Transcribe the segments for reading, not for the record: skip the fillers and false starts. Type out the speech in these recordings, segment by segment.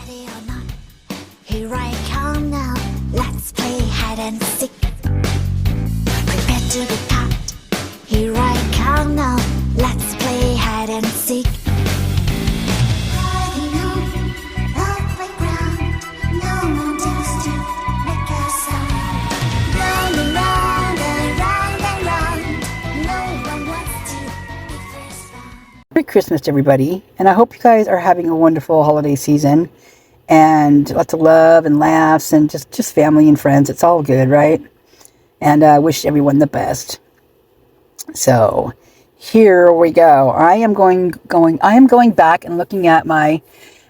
Ready or not, here I come now. Let's play hide and seek. Prepare to be caught. Here I come now. Let's play hide and seek. Riding on the playground. No one dares to make a sound. Round and round and round and round. No one wants to be first found. Merry Christmas to everybody, and I hope you guys are having a wonderful holiday season and lots of love and laughs and just family and friends. It's all good, right? And I wish everyone the best. So here we go. I am going back and looking at my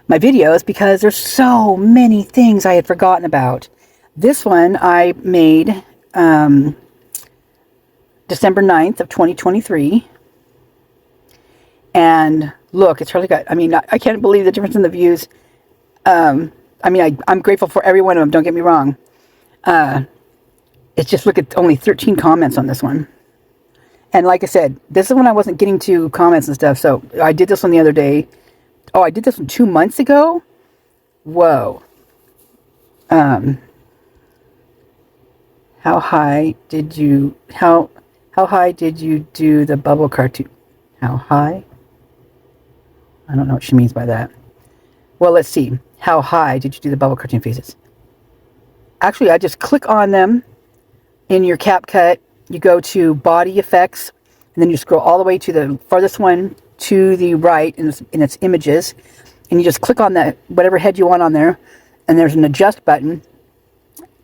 videos because there's so many things I had forgotten about. This one I made December 9th of 2023. And look, it's really got, I can't believe the difference in the views. I'm grateful for every one of them, don't get me wrong. It's just, look at only 13 comments on this one. And like I said, this is when I wasn't getting to comments and stuff. So I did this one the other day. Oh, I did this one 2 months ago. Whoa. How high did you do the bubble cartoon? How high? I don't know what she means by that. Well, let's see. How high did you do the bubble cartoon faces? Actually, I just click on them in your CapCut. You go to body effects, and then you scroll all the way to the farthest one to the right in its images, and you just click on that whatever head you want on there, and there's an adjust button,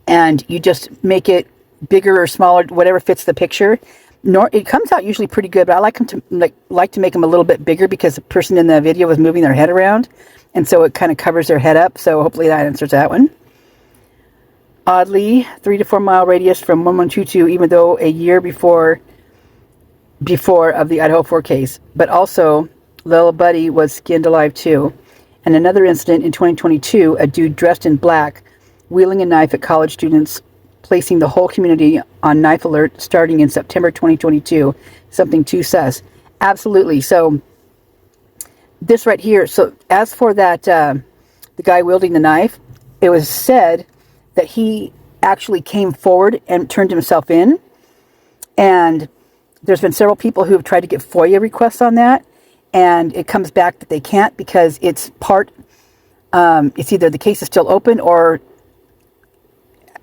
and you just make it bigger or smaller, whatever fits the picture. It comes out usually pretty good, but I like to make them a little bit bigger because the person in the video was moving their head around, and so it kind of covers their head up. So hopefully that answers that one. Oddly, 3 to 4 mile radius from 1122, even though a year before of the Idaho4 case. But also, little buddy was skinned alive too. And another incident in 2022, a dude dressed in black, wielding a knife at college students, placing the whole community on knife alert starting in September 2022. Something too sus. Absolutely. So, this right here. So, as for that, the guy wielding the knife, it was said that he actually came forward and turned himself in. And there's been several people who have tried to get FOIA requests on that. And it comes back that they can't because it's it's either the case is still open or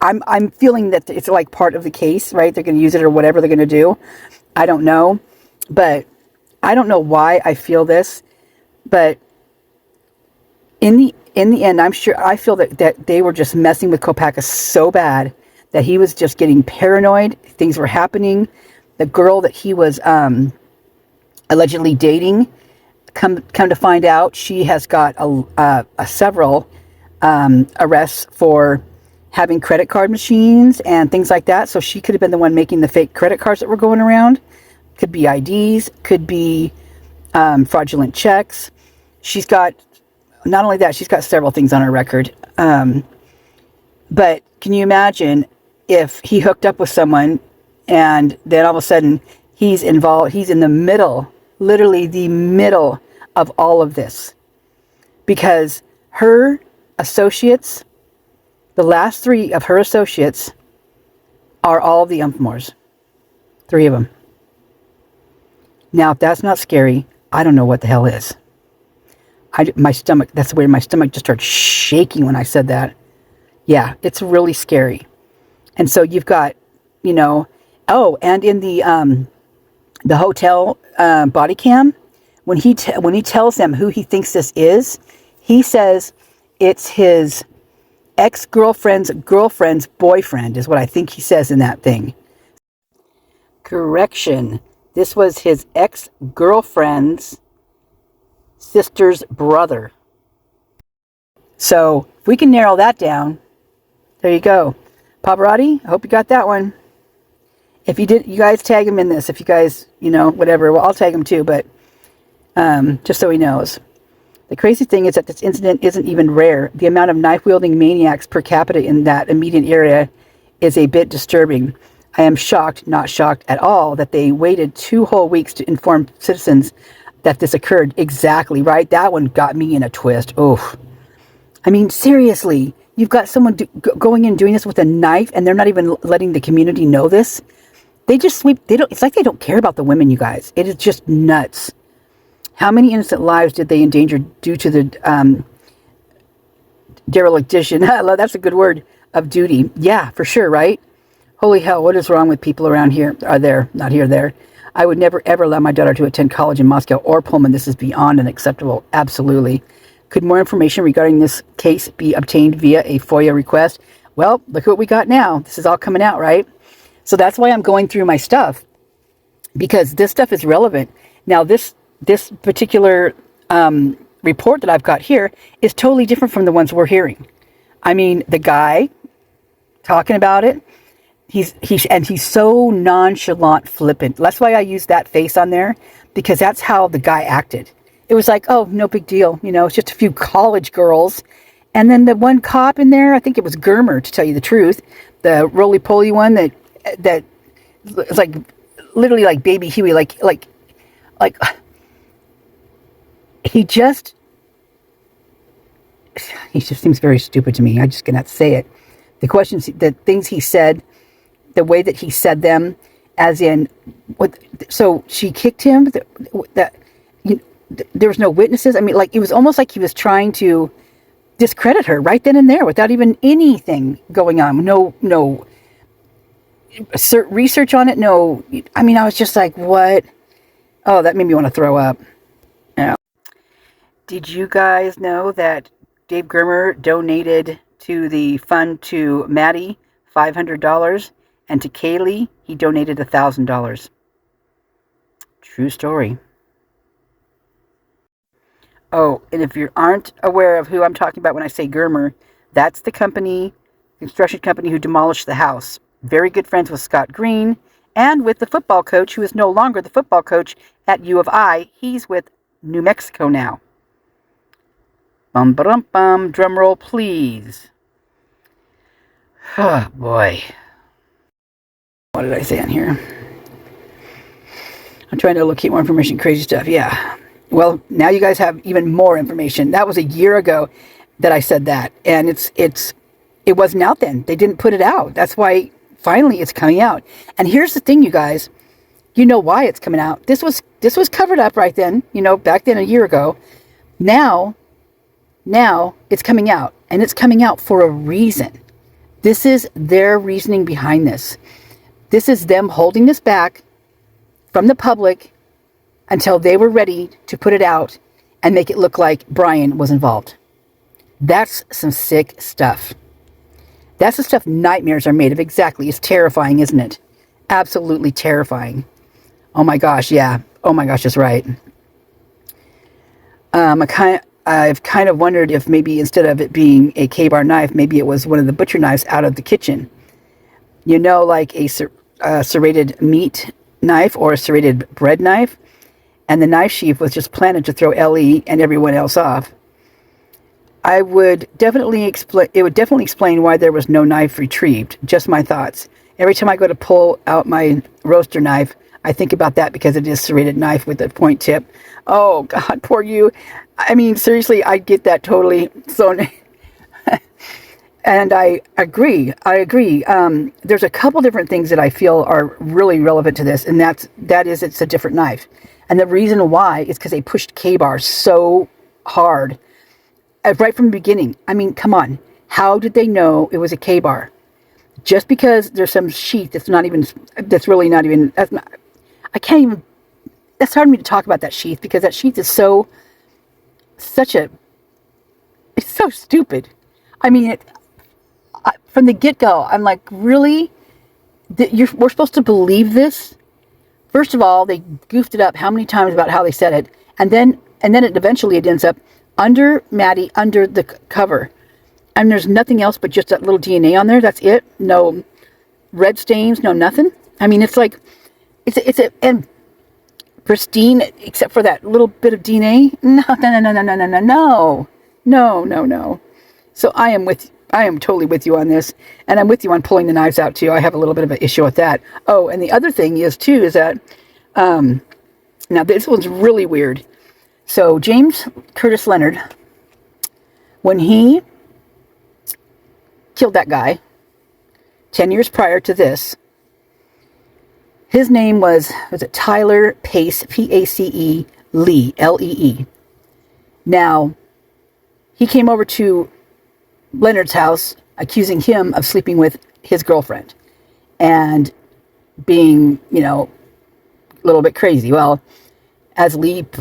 I'm feeling that it's like part of the case, right? They're going to use it or whatever they're going to do. I don't know. But I don't know why I feel this. But in the end, I feel that they were just messing with Kopaka so bad that he was just getting paranoid. Things were happening. The girl that he was allegedly dating, come to find out, she has got several arrests for having credit card machines and things like that. So she could have been the one making the fake credit cards that were going around. Could be IDs, could be fraudulent checks. She's got, not only that, she's got several things on her record. But can you imagine if he hooked up with someone and then all of a sudden he's involved, he's in the middle, literally the middle of all of this. Because her associates, the last 3 of her associates are all of the Umpmores. 3 of them. Now, if that's not scary, I don't know what the hell is. My stomach, that's the way my stomach just started shaking when I said that. Yeah, it's really scary. And so you've got, and in the hotel body cam, when he tells them who he thinks this is, he says it's his ex-girlfriend's boyfriend is what I think he says in that thing. Correction. This was his ex-girlfriend's sister's brother. So, if we can narrow that down, there you go. Pavarotti, I hope you got that one. If you did, you guys tag him in this. If you guys, whatever, well, I'll tag him too, but just so he knows. The crazy thing is that this incident isn't even rare. The amount of knife-wielding maniacs per capita in that immediate area is a bit disturbing. I am shocked, not shocked at all, that they waited 2 whole weeks to inform citizens that this occurred. Exactly, right? That one got me in a twist. Oof. I mean, seriously, you've got someone going in doing this with a knife, and they're not even letting the community know this. They just sweep. They don't. It's like they don't care about the women, you guys. It is just nuts. How many innocent lives did they endanger due to the dereliction? That's a good word, of duty. Yeah, for sure, right? Holy hell, what is wrong with people around here? Are there, not here, there. I would never, ever allow my daughter to attend college in Moscow or Pullman. This is beyond unacceptable. Absolutely. Could more information regarding this case be obtained via a FOIA request? Well, look at what we got now. This is all coming out, right? So that's why I'm going through my stuff, because this stuff is relevant. Now, this particular report that I've got here is totally different from the ones we're hearing. I mean, the guy talking about it, he's so nonchalant, flippant. That's why I use that face on there, because that's how the guy acted. It was like, oh, no big deal. You know, it's just a few college girls. And then the one cop in there, I think it was Germer, to tell you the truth, the roly-poly one that it's like literally like baby Huey, like he just seems very stupid to me. I just cannot say it. The questions, the things he said, the way that he said them, as in, what? So she kicked him. There was no witnesses. I mean, like, it was almost like he was trying to discredit her right then and there without even anything going on. No research on it. No, I mean, I was just like, what? Oh, that made me want to throw up. Yeah. Did you guys know that Dave Germer donated to the fund to Maddie $500, and to Kaylee he donated $1,000? True story. Oh, and if you aren't aware of who I'm talking about when I say Germer, that's the construction company who demolished the house. Very good friends with Scott Green and with the football coach, who is no longer the football coach at U of I. He's with New Mexico now. Bum, ba-dum, bum. Drum roll, please. Oh, boy. What did I say on here? I'm trying to locate more information. Crazy stuff. Yeah. Well, now you guys have even more information. That was a year ago that I said that. And it wasn't out then. They didn't put it out. That's why finally it's coming out. And here's the thing, you guys. You know why it's coming out. This was covered up right then, back then a year ago. Now it's coming out. And it's coming out for a reason. This is their reasoning behind this. This is them holding this back from the public until they were ready to put it out and make it look like Brian was involved. That's some sick stuff. That's the stuff nightmares are made of. Exactly. It's terrifying, isn't it? Absolutely terrifying. Oh my gosh, yeah. Oh my gosh, that's right. I've kind of wondered if maybe instead of it being a K-bar knife, maybe it was one of the butcher knives out of the kitchen. Like a serrated meat knife or a serrated bread knife. And the knife sheath was just planted to throw LE and everyone else off. It would definitely explain why there was no knife retrieved. Just my thoughts. Every time I go to pull out my roaster knife, I think about that because it is serrated knife with a point tip. Oh God, poor you. I mean, seriously, I get that totally. So, and I agree. There's a couple different things that I feel are really relevant to this, and that is it's a different knife. And the reason why is because they pushed K-bar so hard right from the beginning. I mean, come on. How did they know it was a K-bar? Just because there's some sheath that's hard for me to talk about that sheath, because that sheath is it's so stupid. I mean, from the get-go, I'm like, really? We're supposed to believe this? First of all, they goofed it up how many times about how they said it, and then it ends up under Maddie, under the cover, and there's nothing else but just that little DNA on there. That's it. No red stains, no nothing. I mean, it's like and pristine except for that little bit of DNA. No. So I am totally with you on this, and I'm with you on pulling the knives out too. I have a little bit of an issue with that. Oh, and the other thing is that now this one's really weird. So James Curtis Leonard, when he killed that guy 10 years prior to this. His name was it Tyler Pace, P-A-C-E, Lee, L-E-E. Now, he came over to Leonard's house, accusing him of sleeping with his girlfriend and being, a little bit crazy. Well, as Leonard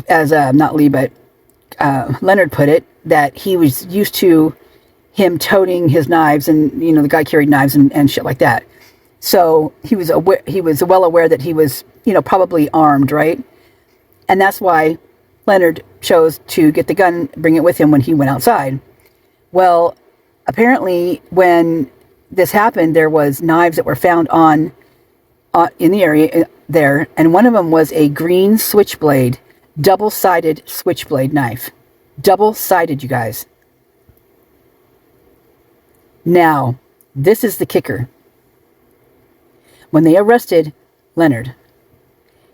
put it, that he was used to him toting his knives, and the guy carried knives and shit like that. So he was well aware that he was probably armed, right? And that's why Leonard chose to get the gun, bring it with him when he went outside. Well, apparently when this happened, there was knives that were found in the area there, and one of them was a green switchblade, double-sided switchblade knife. Double-sided, you guys. Now, this is the kicker. When they arrested Leonard,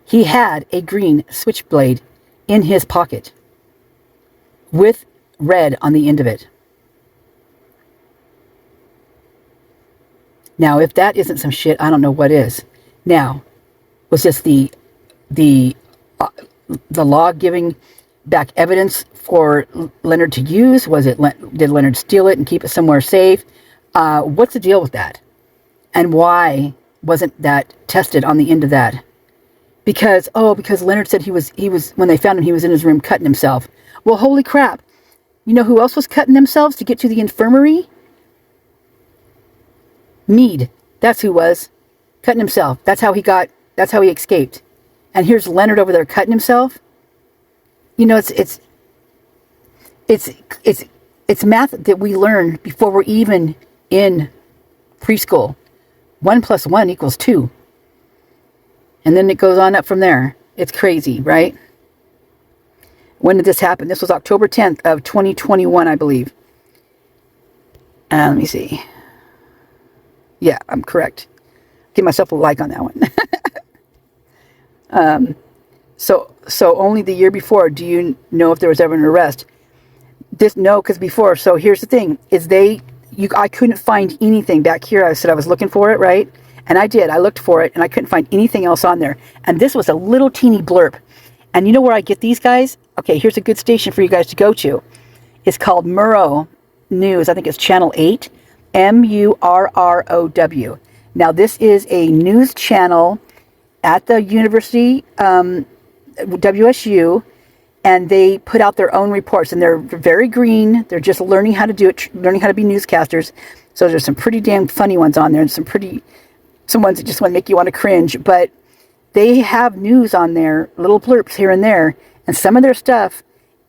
he had a green switchblade in his pocket with red on the end of it. Now, if that isn't some shit, I don't know what is. Now, was this the law giving back evidence for Leonard to use? Did Leonard steal it and keep it somewhere safe? What's the deal with that? And why wasn't that tested on the end of that? Because Leonard said he was when they found him, he was in his room cutting himself. Well, holy crap. You know who else was cutting themselves to get to the infirmary? Meade. That's who was cutting himself. That's how he escaped. And here's Leonard over there cutting himself. It's math that we learn before we're even in preschool. 1 + 1 = 2. And then it goes on up from there. It's crazy, right? When did this happen? This was October 10th of 2021, I believe. Let me see. Yeah, I'm correct. Give myself a like on that one. So only the year before, do you know if there was ever an arrest? No, because before. So here's the thing: I couldn't find anything back here. I said I was looking for it, right? And I did. I looked for it, and I couldn't find anything else on there. And this was a little teeny blurb. And you know where I get these guys? Okay, here's a good station for you guys to go to. It's called Murrow News. I think it's Channel 8. Murrow. Now, this is a news channel at the university, WSU, and they put out their own reports, and they're very green. They're just learning how to do it, learning how to be newscasters. So there's some pretty damn funny ones on there, and some ones that just want to make you want to cringe. But they have news on there, little blurbs here and there, and some of their stuff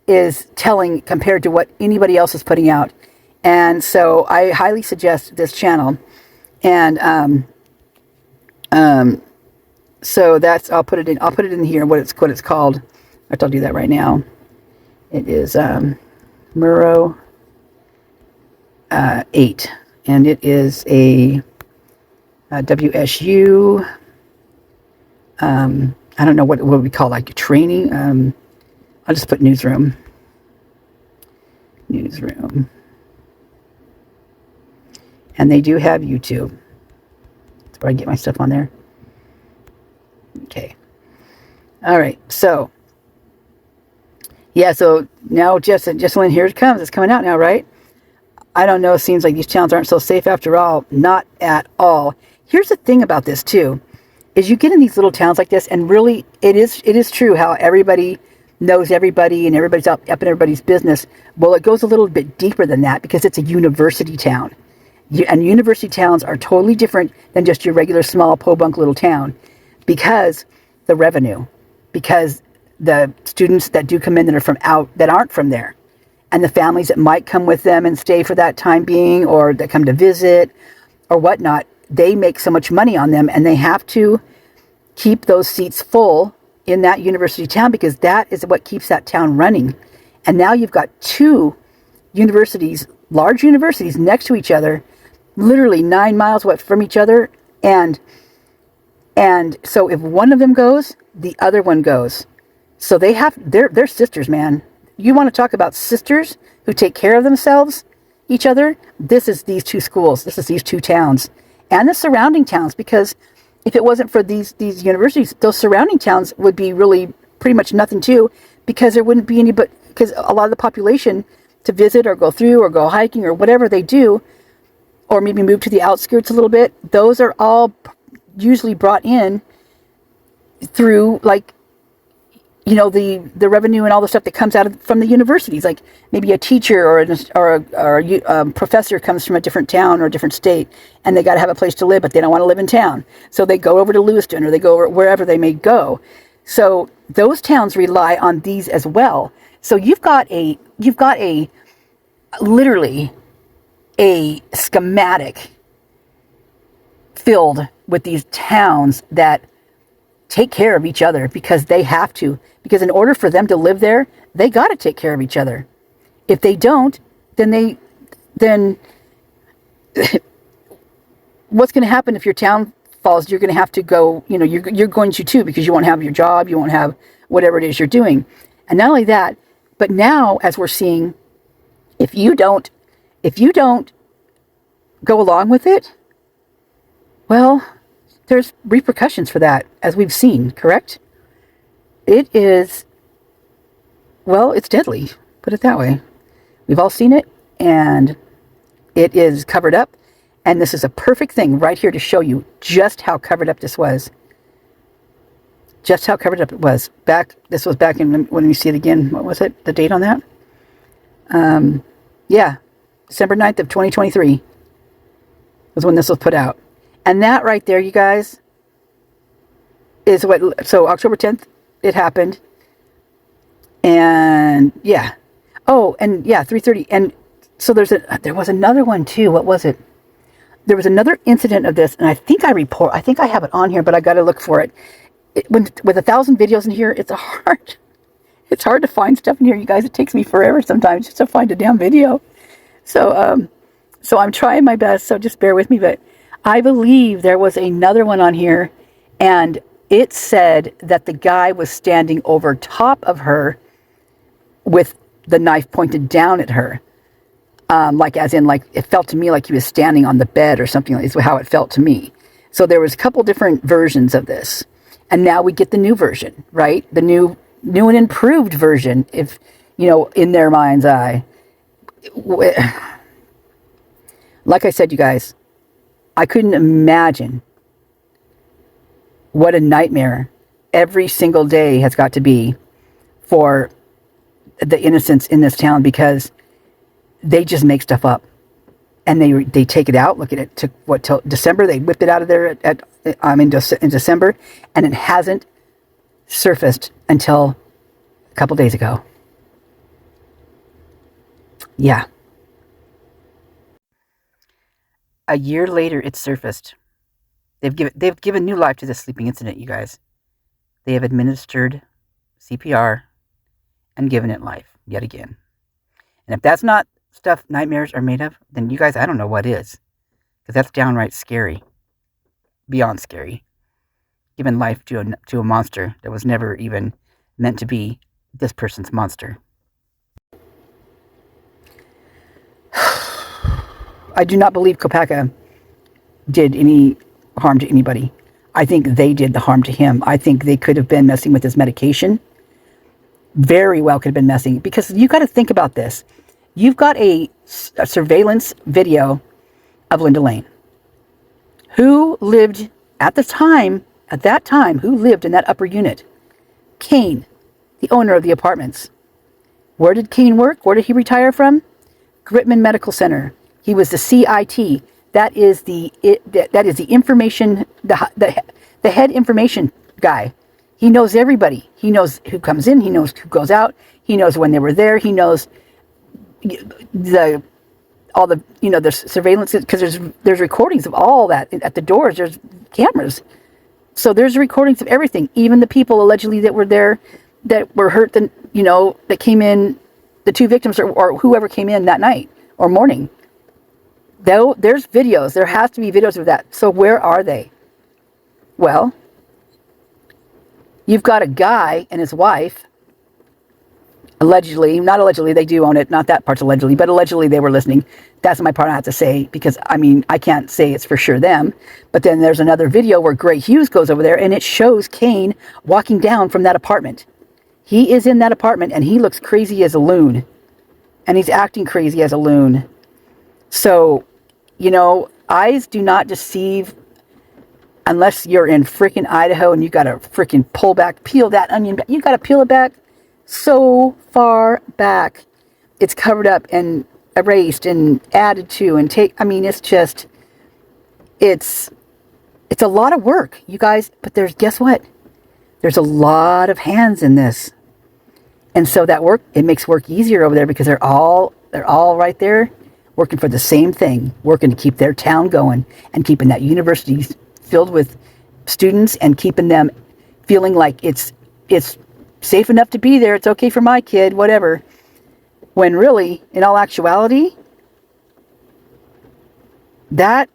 is telling compared to what anybody else is putting out. And so I highly suggest this channel. And so that's I'll put it in here what it's called. I'll do that right now. It is Murrow 8, and it is a WSU. I don't know what we call like training. I'll just put newsroom. And they do have YouTube. That's where I get my stuff on there. Okay. All right. So, yeah. So now, Jessalyn, here it comes. It's coming out now, right? I don't know. It seems like these channels aren't so safe after all. Not at all. Here's the thing about this too, is you get in these little towns like this, and really, it is true how everybody knows everybody and everybody's up in everybody's business. Well, it goes a little bit deeper than that because it's a university town. And university towns are totally different than just your regular small podunk little town because the revenue, because the students that do come in that are from out, that aren't from there, and the families that might come with them and stay for that time being, or that come to visit or whatnot, they make so much money on them, and they have to keep those seats full in that university town because that is what keeps that town running. And now you've got two universities, large universities next to each other, literally 9 miles away from each other, and so if one of them goes, the other one goes. So they're sisters, man. You want to talk about sisters who take care of themselves? each other, this is these two schools. This is these two towns and the surrounding towns, because if it wasn't for these universities, those surrounding towns would be really pretty much nothing too, because there wouldn't be any, but because a lot of the population to visit or go through or go hiking or whatever they do, or maybe move to the outskirts a little bit, those are all usually brought in through, like, you know, the revenue and all the stuff that comes out from the universities. Like maybe a teacher or a professor comes from a different town or a different state, and they got to have a place to live, but they don't want to live in town, so they go over to Lewiston, or they go over wherever they may go. So those towns rely on these as well. So you've got a literally a schematic filled with these towns that take care of each other because they have to. Because in order for them to live there, they got to take care of each other. If they don't, then what's going to happen if your town falls? You're going to have to go, you know, you're going to too, because you won't have your job, you won't have whatever it is you're doing. And not only that, but now, as we're seeing, if you don't go along with it, well, there's repercussions for that, as we've seen, correct? It is, well, it's deadly, put it that way. We've all seen it, and it is covered up, and this is a perfect thing right here to show you just how covered up this was. Just how covered up it was. This was back in, when we see it again, what was it, the date on that? Yeah, December 9th of 2023 was when this was put out. And that right there, you guys, is what, so October 10th, it happened. And yeah. Oh, and yeah, 3:30. And so there was another one too. What was it? There was another incident of this, and I think I have it on here, but I got to look for it. With 1,000 videos in here, it's hard to find stuff in here, you guys. It takes me forever sometimes just to find a damn video. So I'm trying my best, so just bear with me. But I believe there was another one on here, and it said that the guy was standing over top of her with the knife pointed down at her. Like, as in, like, it felt to me like he was standing on the bed or something. Is how it felt to me. So there was a couple different versions of this. And now we get the new version, right? The new and improved version, if, you know, in their mind's eye. Like I said, you guys, I couldn't imagine what a nightmare every single day has got to be for the innocents in this town, because they just make stuff up. And they take it out. Look at it. Took what, till December? They whipped it out of there in December, and it hasn't surfaced until a couple days ago. Yeah. A year later, it surfaced. They've given new life to this sleeping incident, you guys. They have administered CPR and given it life yet again. And if that's not stuff nightmares are made of, then you guys, I don't know what is. Because that's downright scary. Beyond scary. Giving life to a monster that was never even meant to be this person's monster. I do not believe Kopaka did any harm to anybody. I think they did the harm to him. I think they could have been messing with his medication. Very well could have been messing. Because you got to think about this. You've got a surveillance video of Linda Lane. Who lived at that time, who lived in that upper unit? Kane, the owner of the apartments. Where did Kane work? Where did he retire from? Gritman Medical Center. He was the CIT. That is the information, the head information guy. He knows everybody. He knows who comes in. He knows who goes out. He knows when they were there. He knows all the the surveillance, because there's recordings of all that at the doors. There's cameras, so there's recordings of everything. Even the people allegedly that were there, that were hurt, that came in, the two victims or whoever came in that night or morning. Though there's videos, there has to be videos of that. So where are they? Well, you've got a guy and his wife allegedly, not allegedly, they do own it. Not that part's allegedly, but allegedly they were listening. That's my part I have to say, because, I mean, I can't say it's for sure them. But then there's another video where Gray Hughes goes over there, and it shows Kane walking down from that apartment. He is in that apartment, and he looks crazy as a loon. And he's acting crazy as a loon. So, you know, eyes do not deceive unless you're in freaking Idaho and you got to freaking peel that onion back. You got to peel it back so far back. It's covered up and erased and added to and I mean, it's just, it's a lot of work, you guys. But guess what? There's a lot of hands in this. And so it makes work easier over there because they're all right there working for the same thing, working to keep their town going and keeping that university filled with students and keeping them feeling like it's safe enough to be there. It's okay for my kid, whatever. When really, in all actuality, that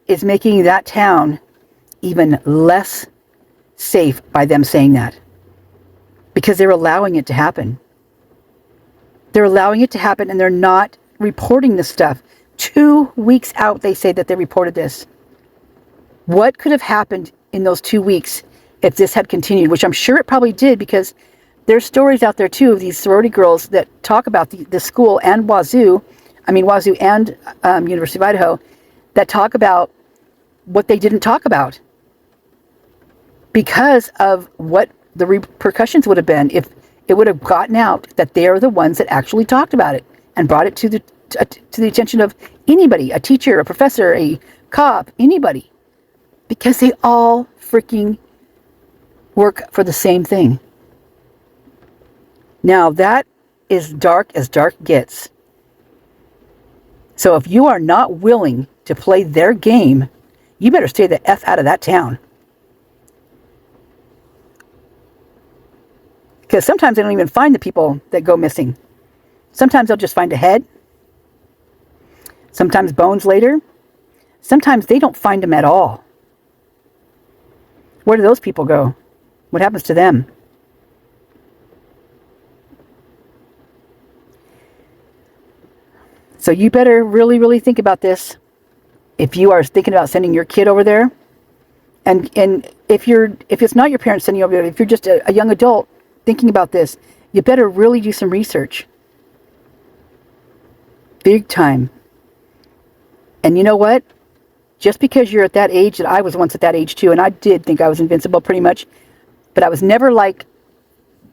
is making that town even less safe by them saying that. Because they're allowing it to happen. They're allowing it to happen, and they're not reporting this stuff. 2 weeks out, they say that they reported this. What could have happened in those 2 weeks if this had continued? Which I'm sure it probably did, because there's stories out there too of these sorority girls that talk about the school and Wazoo and University of Idaho, that talk about what they didn't talk about because of what the repercussions would have been if it would have gotten out that they're the ones that actually talked about it and brought it to the attention of anybody, a teacher, a professor, a cop, anybody. Because they all freaking work for the same thing. Now, that is dark as dark gets. So if you are not willing to play their game, you better stay the F out of that town. Because sometimes they don't even find the people that go missing. Sometimes they'll just find a head. Sometimes bones later. Sometimes they don't find them at all. Where do those people go? What happens to them? So you better really, really think about this. If you are thinking about sending your kid over there, and if it's not your parents sending you over there, if you're just a young adult thinking about this, you better really do some research. Big time. And you know what? Just because you're at that age, that I was once at that age too, and I did think I was invincible pretty much, but I was never like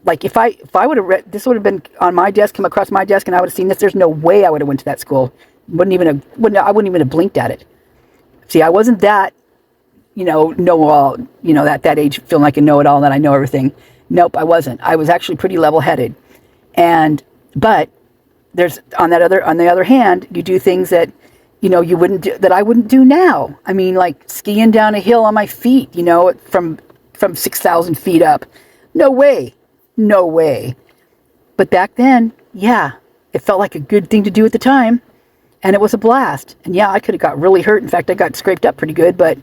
if I would have read, this would have been on my desk, come across my desk, and I would have seen this, there's no way I would have went to that school. I wouldn't even have blinked at it. See, I wasn't that, know-all, at that age, feeling like a know-it-all, and that I know everything. Nope, I wasn't. I was actually pretty level-headed. But there's, on the other hand, you do things that, you wouldn't do, that I wouldn't do now. I mean, like skiing down a hill on my feet, from 6,000 feet up. No way. No way. But back then, yeah, it felt like a good thing to do at the time. And it was a blast. And yeah, I could have got really hurt. In fact, I got scraped up pretty good, but,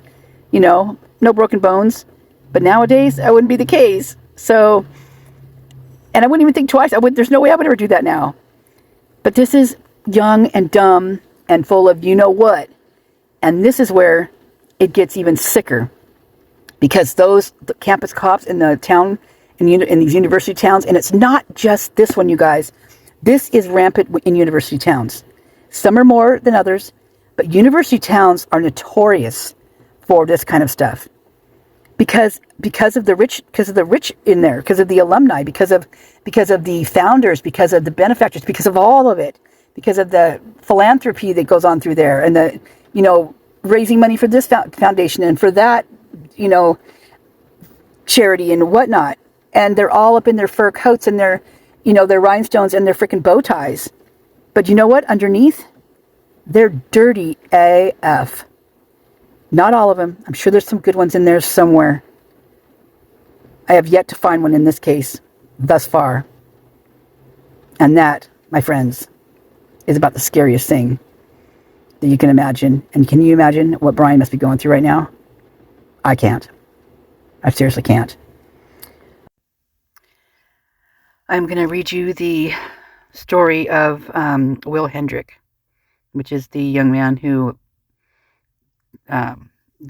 no broken bones. But nowadays, that wouldn't be the case. So, and I wouldn't even think twice. There's no way I would ever do that now. But this is young and dumb and full of you-know-what. And this is where it gets even sicker. Because the campus cops in the town, in these university towns, and it's not just this one, you guys. This is rampant in university towns. Some are more than others, but university towns are notorious for this kind of stuff. Because of the rich in there, because of the alumni, because of the founders, because of the benefactors, because of all of it, because of the philanthropy that goes on through there, and the raising money for this foundation and for that charity and whatnot. And they're all up in their fur coats and their rhinestones and their freaking bow ties. But you know what? Underneath, they're dirty AF. Not all of them. I'm sure there's some good ones in there somewhere. I have yet to find one in this case thus far. And that, my friends, is about the scariest thing that you can imagine. And can you imagine what Brian must be going through right now? I can't. I seriously can't. I'm going to read you the story of Will Hendrick, which is the young man who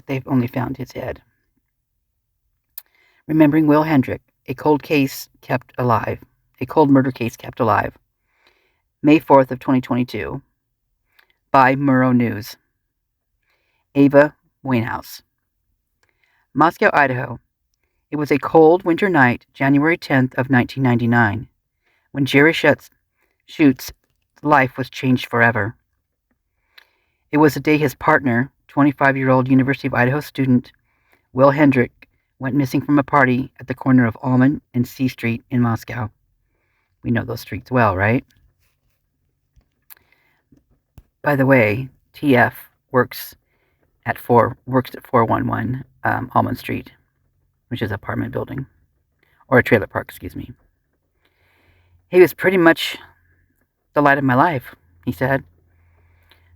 they've only found his head. Remembering Will Hendrick, a cold murder case kept alive. May 4th of 2022 by Murrow News. Ava Wainhouse. Moscow, Idaho. It was a cold winter night, January 10th of 1999, when Jerry Schutz's life was changed forever. It was the day his partner, 25-year-old University of Idaho student Will Hendrick, went missing from a party at the corner of Almon and C Street in Moscow. We know those streets well, right? By the way, TF works at 411 Almond Street, which is an apartment building, or a trailer park, excuse me. He was pretty much the light of my life, he said.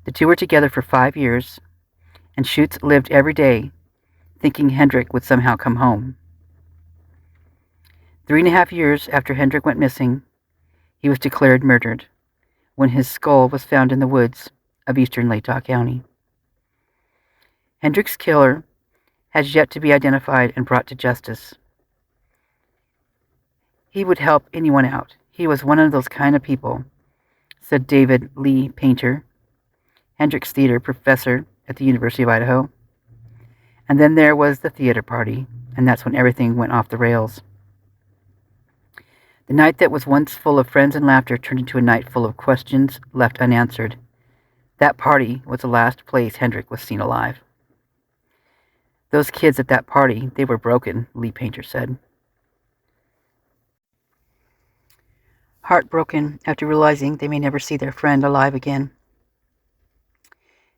The two were together for 5 years, and Schutz lived every day thinking Hendrick would somehow come home. 3.5 years after Hendrick went missing, he was declared murdered when his skull was found in the woods of eastern Latah County. Hendrick's killer has yet to be identified and brought to justice. He would help anyone out. He was one of those kind of people, said David Lee Painter, Hendrick's theater professor at the University of Idaho. And then there was the theater party, and that's when everything went off the rails. The night that was once full of friends and laughter turned into a night full of questions left unanswered. That party was the last place Hendrick was seen alive. Those kids at that party, they were broken, Lee Painter said. Heartbroken after realizing they may never see their friend alive again.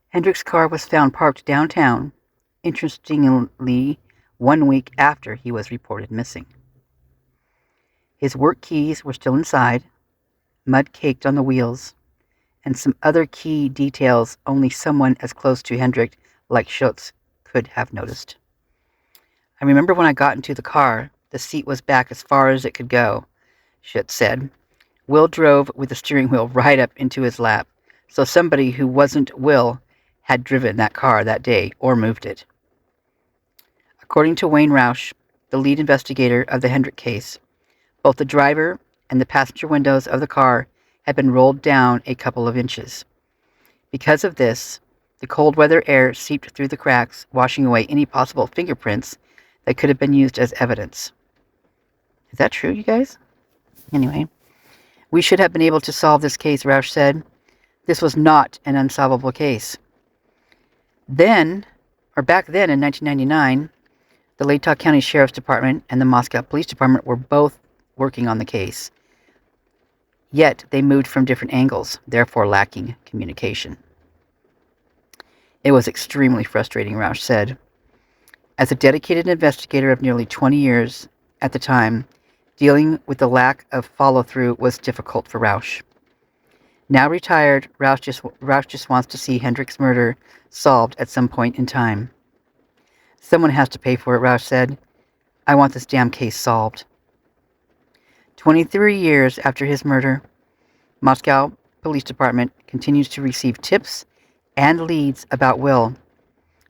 Hendrick's car was found parked downtown, interestingly, 1 week after he was reported missing. His work keys were still inside, mud caked on the wheels, and some other key details only someone as close to Hendrick like Schutz could have noticed. I remember when I got into the car, the seat was back as far as it could go, Schutz said. Will drove with the steering wheel right up into his lap, so somebody who wasn't Will had driven that car that day or moved it. According to Wayne Roush, the lead investigator of the Hendrick case, both the driver and the passenger windows of the car had been rolled down a couple of inches. Because of this, the cold weather air seeped through the cracks, washing away any possible fingerprints that could have been used as evidence. Is that true, you guys? Anyway, we should have been able to solve this case, Roush said. This was not an unsolvable case. Back then in 1999, the Latah County Sheriff's Department and the Moscow Police Department were both working on the case. Yet they moved from different angles, therefore lacking communication. It was extremely frustrating, Roush said. As a dedicated investigator of nearly 20 years at the time, dealing with the lack of follow-through was difficult for Roush. Now retired, Roush just wants to see Hendrick's murder solved at some point in time. Someone has to pay for it, Roush said. I want this damn case solved. 23 years after his murder, Moscow Police Department continues to receive tips and leads about Will,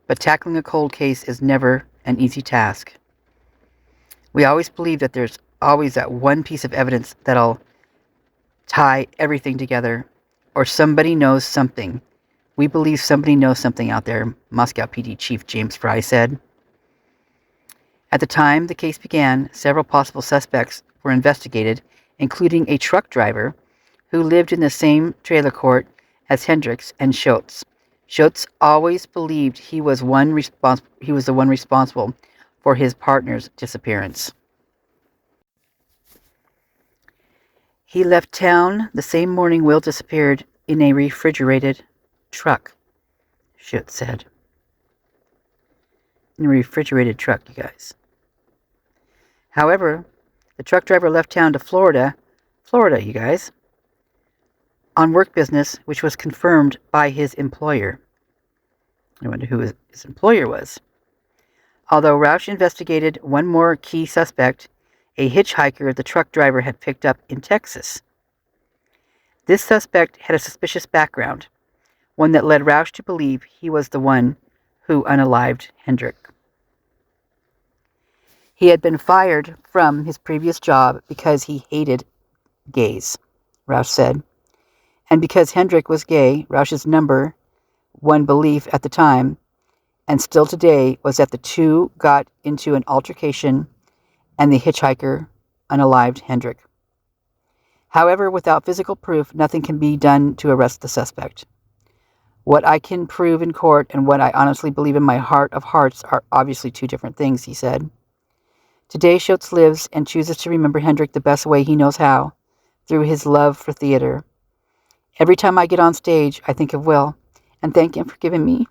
but tackling a cold case is never an easy task. We always believe that there's always that one piece of evidence that'll tie everything together, or somebody knows something. We believe somebody knows something out there, Moscow PD Chief James Fry said. At the time the case began, several possible suspects were investigated, including a truck driver who lived in the same trailer court as Hendricks and Schutz. Schutz always believed he was the one responsible for his partner's disappearance. He left town the same morning Will disappeared in a refrigerated truck, Schutz said. In a refrigerated truck, you guys. However, the truck driver left town to Florida, you guys, on work business, which was confirmed by his employer. I wonder who his employer was. Although Roush investigated one more key suspect, a hitchhiker the truck driver had picked up in Texas. This suspect had a suspicious background, one that led Roush to believe he was the one who unalived Hendrick. He had been fired from his previous job because he hated gays, Roush said. And because Hendrick was gay, Roush's number one belief at the time, and still today, was that the two got into an altercation and the hitchhiker unalived Hendrick. However, without physical proof, nothing can be done to arrest the suspect. What I can prove in court and what I honestly believe in my heart of hearts are obviously two different things, he said. Today, Schultz lives and chooses to remember Hendrick the best way he knows how, through his love for theater. Every time I get on stage, I think of Will and thank him for giving me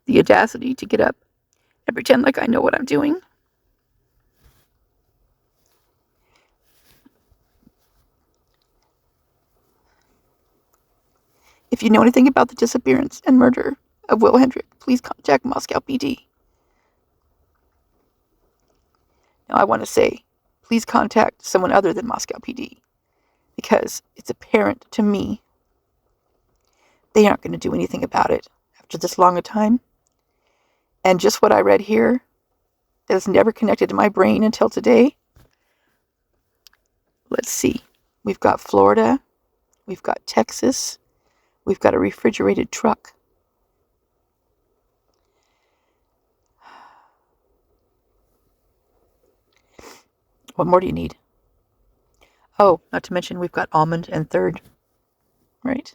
the audacity to get up and pretend like I know what I'm doing. If you know anything about the disappearance and murder of Will Hendrick, please contact Moscow PD. Now I want to say, please contact someone other than Moscow PD, because it's apparent to me they aren't going to do anything about it after this long a time. And just what I read here that has never connected to my brain until today. Let's see. We've got Florida. We've got Texas. We've got a refrigerated truck. What more do you need? Oh, not to mention we've got Almond&3rd. Right?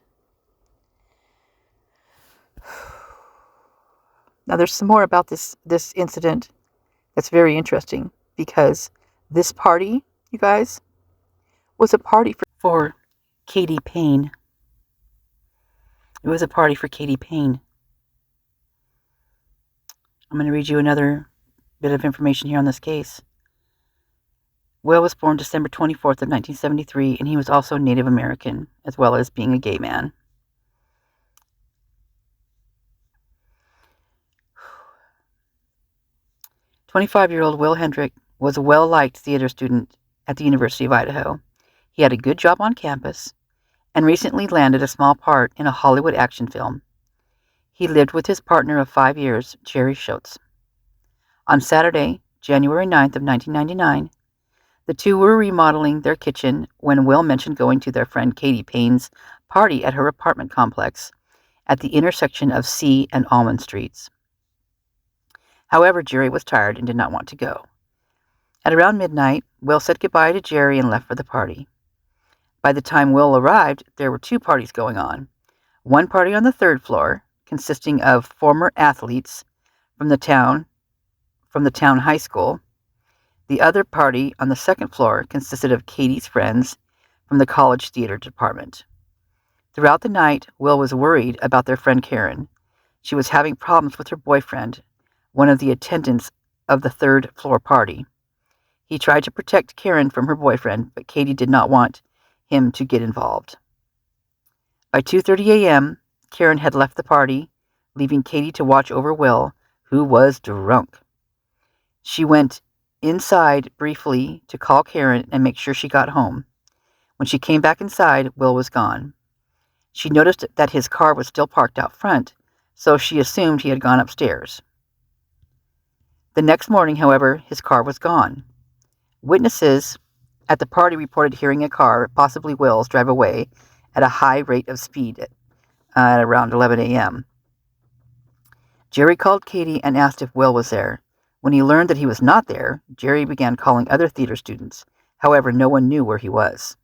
Now there's some more about this incident that's very interesting, because this party, you guys, was a party for Katie Payne. It was a party for Katie Payne. I'm going to read you another bit of information here on this case. Will was born December 24th of 1973, and he was also Native American, as well as being a gay man. "25-year-old Will Hendrick was a well-liked theater student at the University of Idaho. He had a good job on campus and recently landed a small part in a Hollywood action film. He lived with his partner of 5 years, Jerry Schultz. On Saturday, January 9th of 1999, the two were remodeling their kitchen when Will mentioned going to their friend Katie Payne's party at her apartment complex at the intersection of C and Almond Streets. However, Jerry was tired and did not want to go. At around midnight, Will said goodbye to Jerry and left for the party. By the time Will arrived, there were two parties going on. One party on the 3rd floor, consisting of former athletes from the town high school. The other party on the 2nd floor consisted of Katie's friends from the college theater department. Throughout the night, Will was worried about their friend Karen. She was having problems with her boyfriend, one of the attendants of the 3rd floor party. He tried to protect Karen from her boyfriend, but Katie did not want him to get involved. By 2:30 a.m., Karen had left the party, leaving Katie to watch over Will, who was drunk. She went inside briefly to call Karen and make sure she got home. When she came back inside, Will was gone. She noticed that his car was still parked out front, so she assumed he had gone upstairs. The next morning, however, his car was gone. Witnesses at the party reported hearing a car, possibly Will's, drive away at a high rate of speed at around 11 a.m. Jerry called Katie and asked if Will was there. When he learned that he was not there, Jerry began calling other theater students. However, no one knew where he was.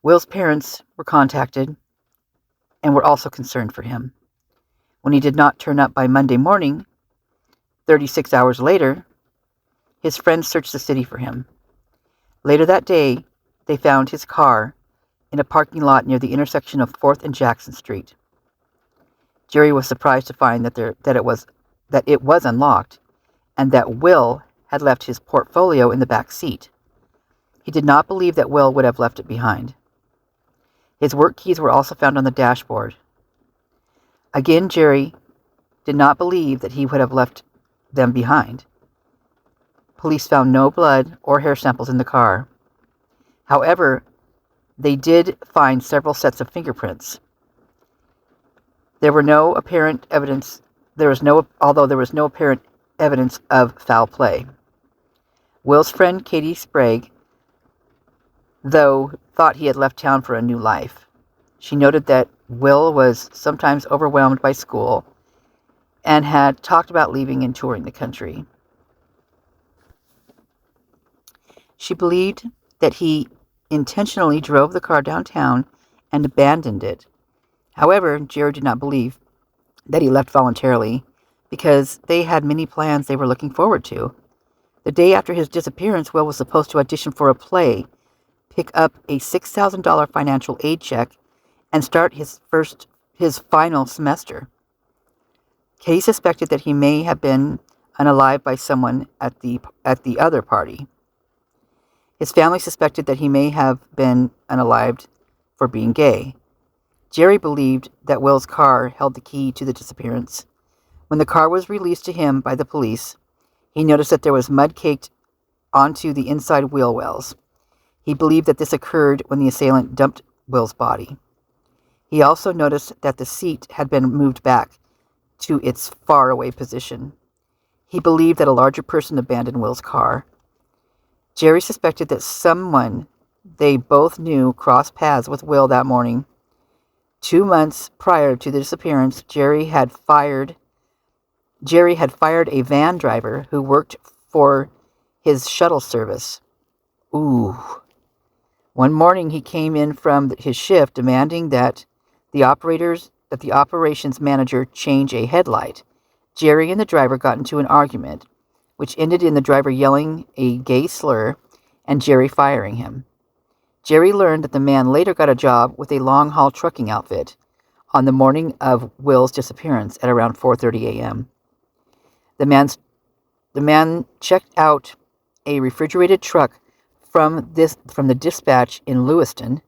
Will's parents were contacted and were also concerned for him. When he did not turn up by Monday morning, 36 hours later, his friends searched the city for him. Later that day, they found his car in a parking lot near the intersection of 4th and Jackson Street. Jerry was surprised to find that it was unlocked and that Will had left his portfolio in the back seat. He did not believe that Will would have left it behind. His work keys were also found on the dashboard. Again, Jerry did not believe that he would have left them behind. Police found no blood or hair samples in the car. However, they did find several sets of fingerprints. There was no apparent evidence of foul play. Will's friend Katie Sprague, though, thought he had left town for a new life. She noted that Will was sometimes overwhelmed by school and had talked about leaving and touring the country. She believed that he intentionally drove the car downtown and abandoned it. However, Jerry did not believe that he left voluntarily because they had many plans they were looking forward to. The day after his disappearance, Will was supposed to audition for a play, pick up a $6,000 financial aid check, and start his final semester. Katie suspected that he may have been unalived by someone at the other party. His family suspected that he may have been unalived for being gay. Jerry believed that Will's car held the key to the disappearance. When the car was released to him by the police, he noticed that there was mud caked onto the inside wheel wells. He believed that this occurred when the assailant dumped Will's body. He also noticed that the seat had been moved back to its faraway position. He believed that a larger person abandoned Will's car. Jerry suspected that someone they both knew crossed paths with Will that morning. 2 months prior to the disappearance, Jerry had fired a van driver who worked for his shuttle service. Ooh. One morning he came in from his shift demanding that the operations manager change a headlight. Jerry and the driver got into an argument, which ended in the driver yelling a gay slur and Jerry firing him. Jerry learned that the man later got a job with a long-haul trucking outfit on the morning of Will's disappearance at around 4:30 a.m. The man checked out a refrigerated truck from the dispatch in Lewiston,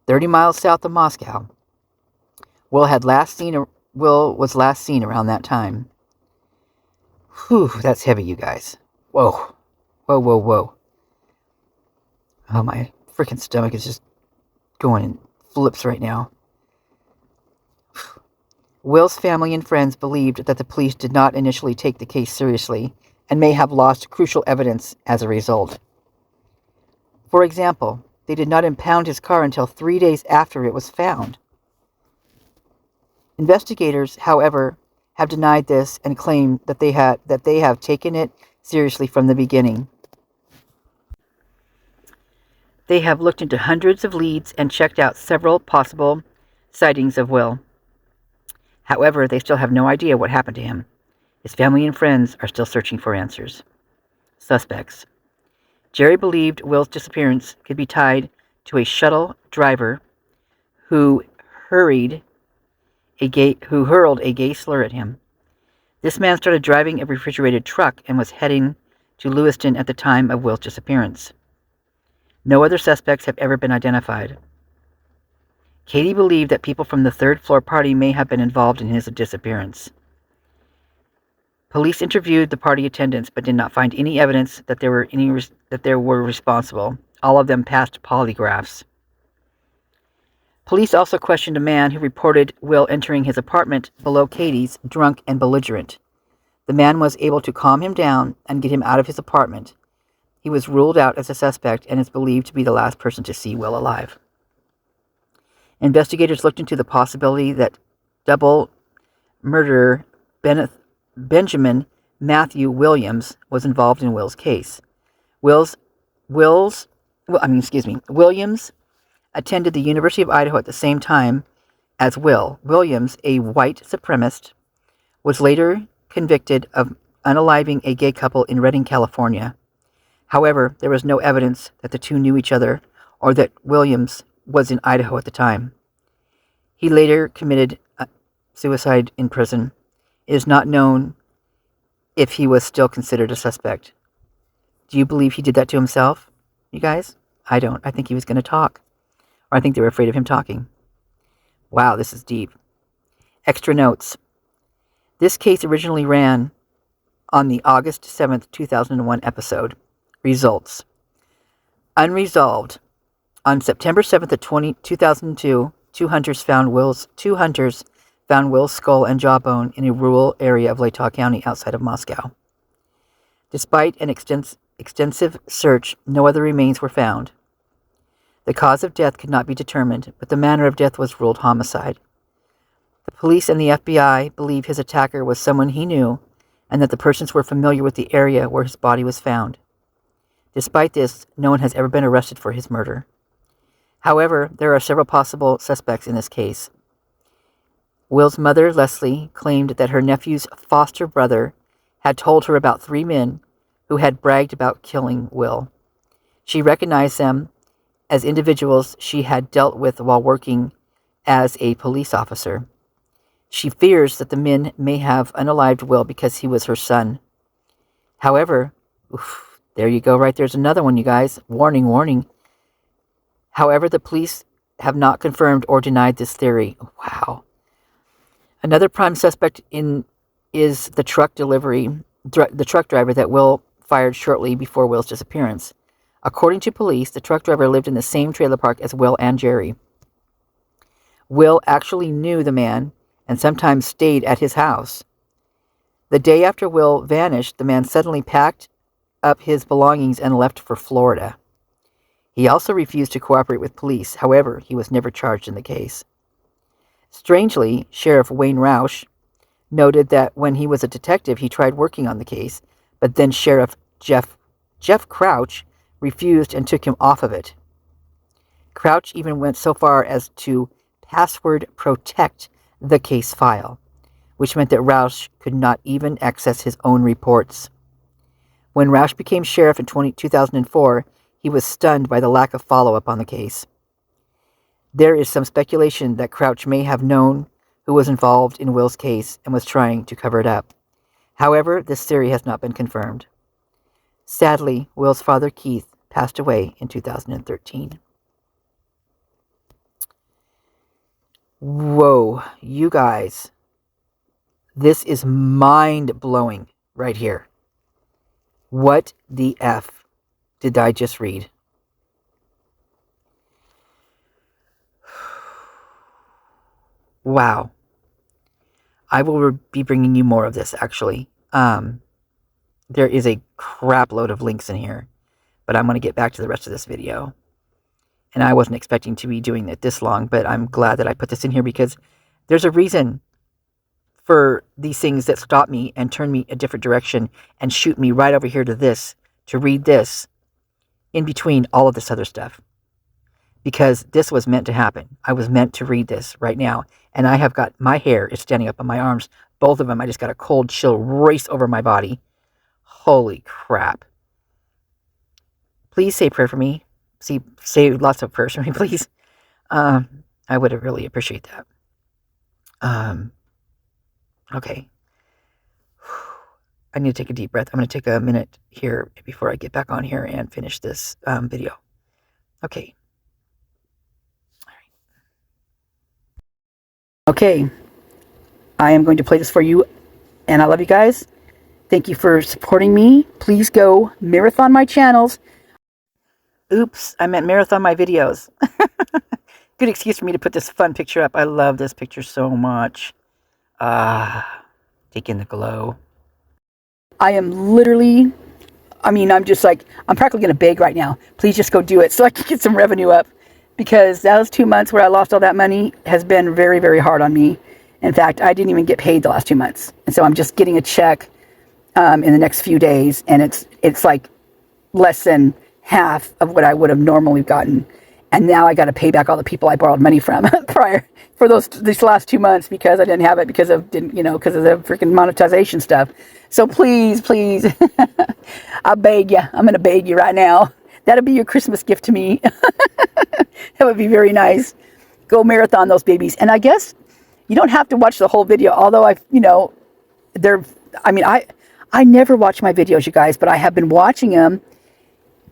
30 miles south of Moscow. Will was last seen around that time. Whew, that's heavy, you guys. Whoa. Whoa, whoa, whoa. Oh, my freaking stomach is just going in flips right now. Will's family and friends believed that the police did not initially take the case seriously and may have lost crucial evidence as a result. For example, they did not impound his car until 3 days after it was found. Investigators, however, have denied this and claim that they have taken it seriously from the beginning. They have looked into hundreds of leads and checked out several possible sightings of Will. However, they still have no idea what happened to him. His family and friends are still searching for answers. Suspects. Jerry believed Will's disappearance could be tied to a shuttle driver who hurled a gay slur at him. This man started driving a refrigerated truck and was heading to Lewiston at the time of Will's disappearance. No other suspects have ever been identified. Katie believed that people from the third-floor party may have been involved in his disappearance. Police interviewed the party attendants but did not find any evidence that they were responsible. All of them passed polygraphs. Police also questioned a man who reported Will entering his apartment below Katie's drunk and belligerent. The man was able to calm him down and get him out of his apartment. He was ruled out as a suspect and is believed to be the last person to see Will alive. Investigators looked into the possibility that double murderer Benjamin Matthew Williams was involved in Will's case. Williams attended the University of Idaho at the same time as Will. Williams, a white supremacist, was later convicted of unaliving a gay couple in Redding, California. However, there was no evidence that the two knew each other or that Williams was in Idaho at the time. He later committed suicide in prison. It is not known if he was still considered a suspect. Do you believe he did that to himself, you guys? I don't. I think he was going to talk. Or I think they were afraid of him talking. Wow, this is deep. Extra notes. This case originally ran on the August 7th, 2001 episode. Results. Unresolved. On September 7th of 2002, two hunters found Will's skull and jawbone in a rural area of Latah County outside of Moscow. Despite an extensive search, no other remains were found. The cause of death could not be determined, but the manner of death was ruled homicide. The police and the FBI believe his attacker was someone he knew, and that the persons were familiar with the area where his body was found. Despite this, no one has ever been arrested for his murder. However, there are several possible suspects in this case. Will's mother, Leslie, claimed that her nephew's foster brother had told her about 3 men who had bragged about killing Will. She recognized them as individuals she had dealt with while working as a police officer. She fears that the men may have unalived Will because he was her son. However, there you go, right there's another one, you guys. Warning, warning. However, the police have not confirmed or denied this theory. Wow. Another prime suspect is the truck driver that Will fired shortly before Will's disappearance. According to police, the truck driver lived in the same trailer park as Will and Jerry. Will actually knew the man and sometimes stayed at his house. The day after Will vanished, the man suddenly packed up his belongings and left for Florida. He also refused to cooperate with police. However, he was never charged in the case. Strangely, Sheriff Wayne Roush noted that when he was a detective, he tried working on the case, but then Sheriff Jeff Crouch refused and took him off of it. Crouch even went so far as to password protect the case file, which meant that Roush could not even access his own reports. When Roush became sheriff in 2004, he was stunned by the lack of follow-up on the case. There is some speculation that Crouch may have known who was involved in Will's case and was trying to cover it up. However, this theory has not been confirmed. Sadly, Will's father, Keith, passed away in 2013. Whoa, you guys. This is mind-blowing right here. What the F did I just read? Wow. I will be bringing you more of this, actually. There is a crap load of links in here, but I'm going to get back to the rest of this video. And I wasn't expecting to be doing it this long, but I'm glad that I put this in here because there's a reason for these things that stop me and turn me a different direction and shoot me right over here to this, to read this, in between all of this other stuff. Because this was meant to happen. I was meant to read this right now. And I have got, my hair is standing up on my arms. Both of them, I just got a cold chill race over my body. Holy crap. Please say a prayer for me. Say lots of prayers for me, please. I would really appreciate that. Okay. I need to take a deep breath. I'm going to take a minute here before I get back on here and finish this video. Okay. All right. Okay. I am going to play this for you, and I love you guys. Thank you for supporting me. Please go marathon my channels. Oops, I meant marathon my videos. Good excuse for me to put this fun picture up. I love this picture so much. Take in the glow. I am literally, I'm just like, I'm practically going to beg right now. Please just go do it so I can get some revenue up. Because those 2 months where I lost all that money has been very, very hard on me. In fact, I didn't even get paid the last 2 months. And so I'm just getting a check in the next few days. And it's like less than half of what I would have normally gotten. And now I got to pay back all the people I borrowed money from prior for these last 2 months because I didn't have it because of the freaking monetization stuff. So please, I beg you. I'm going to beg you right now. That'll be your Christmas gift to me. That would be very nice. Go marathon those babies. And I guess you don't have to watch the whole video, although I never watch my videos, you guys, but I have been watching them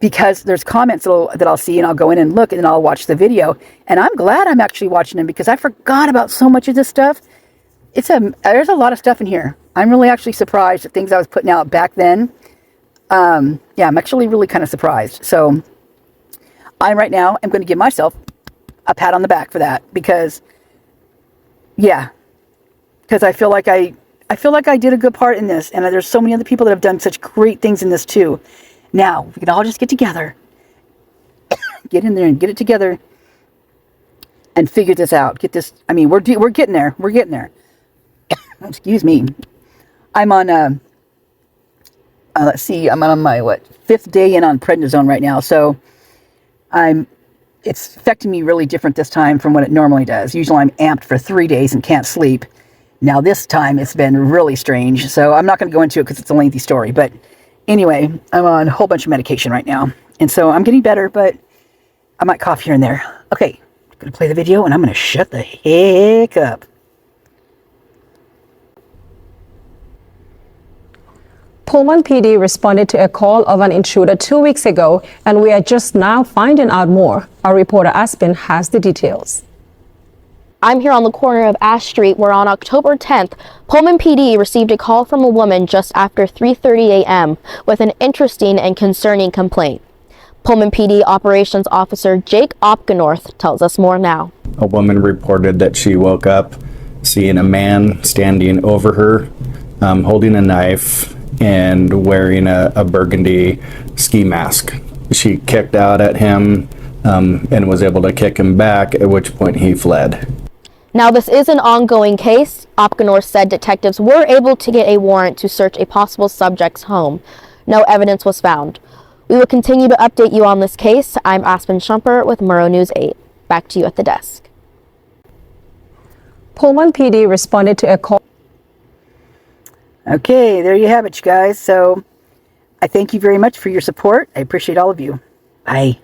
because there's comments that I'll see and I'll go in and look and then I'll watch the video. And I'm glad I'm actually watching them because I forgot about so much of this stuff. There's a lot of stuff in here. I'm really actually surprised at things I was putting out back then. Yeah, I'm actually really kind of surprised. So I'm going to give myself a pat on the back for that, because I feel like I did a good part in this, and there's so many other people that have done such great things in this too. Now we can all just get together, get in there and get it together, and figure this out. Get this. I mean, we're getting there. We're getting there. Excuse me. I'm on let's see. I'm on my 5th day in on prednisone right now. So it's affecting me really different this time from what it normally does. Usually I'm amped for 3 days and can't sleep. Now this time it's been really strange. So I'm not going to go into it because it's a lengthy story. But anyway, I'm on a whole bunch of medication right now. And so I'm getting better, but I might cough here and there. Okay, I'm going to play the video and I'm going to shut the heck up. Pullman PD responded to a call of an intruder 2 weeks ago, and we are just now finding out more. Our reporter Aspen has the details. I'm here on the corner of Ash Street, where on October 10th, Pullman PD received a call from a woman just after 3:30 a.m. with an interesting and concerning complaint. Pullman PD Operations Officer Jake Opgenorth tells us more now. A woman reported that she woke up seeing a man standing over her, holding a knife and wearing a burgundy ski mask. She kicked out at him and was able to kick him back, at which point he fled. Now, this is an ongoing case. Opgenorth said detectives were able to get a warrant to search a possible subject's home. No evidence was found. We will continue to update you on this case. I'm Aspen Shumper with Murrow News 8. Back to you at the desk. Pullman PD responded to a call. Okay, there you have it, you guys. So I thank you very much for your support. I appreciate all of you. Bye.